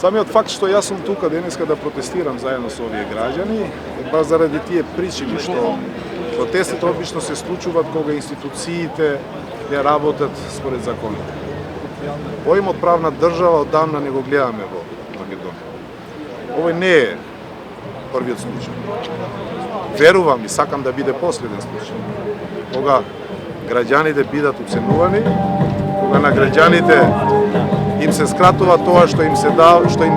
Самиот факт што јас сум тука денеска да протестирам заедно со овие граѓани, баш заради тие причини што протестите обично се случуваат кога институциите не работат според законите. Поимот правна држава одамна не го гледаме во Македонија. Овој не е првиот случај. Верувам и сакам да биде последен случај. Кога граѓаните бидат уценувани, кога на граѓаните им се скратува тоа што им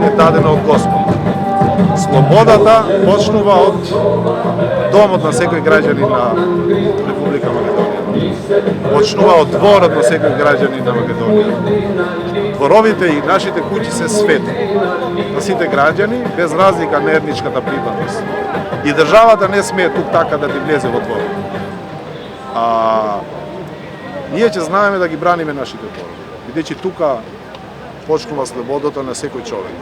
е дадено од Господ. Слободата почнува од домот на секој граѓанин на Република Македонија. Почнува од дворот на секој граѓанин на Македонија. Дворовите и нашите куќи се свети на сите граѓани без разлика на етничката припадност. И државата не смее тук така да ти влезе во дворот. Ние ќе знаеме да ги браниме нашите дворови. Бидејќи тука почнува слободата на секој човек.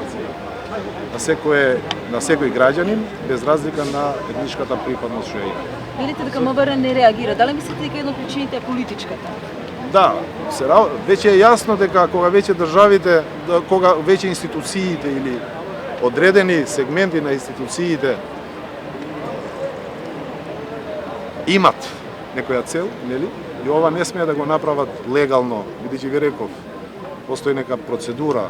На секој граѓанин, без разлика на етничката припадност што има. Велите дека МВР не реагира. Дали мислите дека една од причините е политичката? Да, веќе е јасно дека кога веќе институциите или одредени сегменти на институциите имат некоја цел, нели? И ова не смее да го направат легално, бидејќи ви реков, постои нека процедура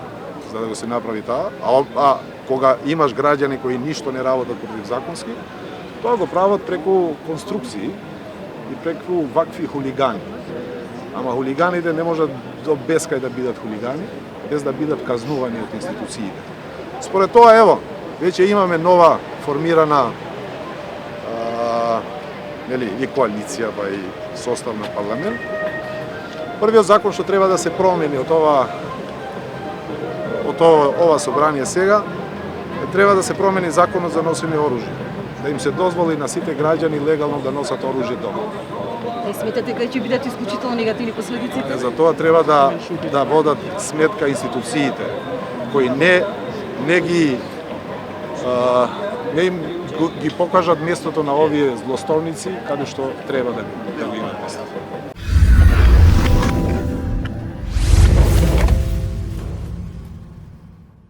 за да го се направи таа, а кога имаш граѓани кои ништо не работат противзаконски, тоа го прават преку конструкции и преку вакви хулигани. Ама хулиганите не можат до бескај да бидат хулигани, без да бидат казнувани од институциите. Според тоа, ево, веќе имаме нова формирана и коалиција, па и состав на парламент. Првиот закон што треба да се промени од ова собрание сега, треба да се промени законот за носење оружје, да им се дозволи на сите граѓани легално да носат оружје дома. Не сметате дека ќе бидат исклучително негативни последиците? За тоа треба да водат сметка институциите кои не ги покажат местото на овие злостолници каде што треба да го имат местото.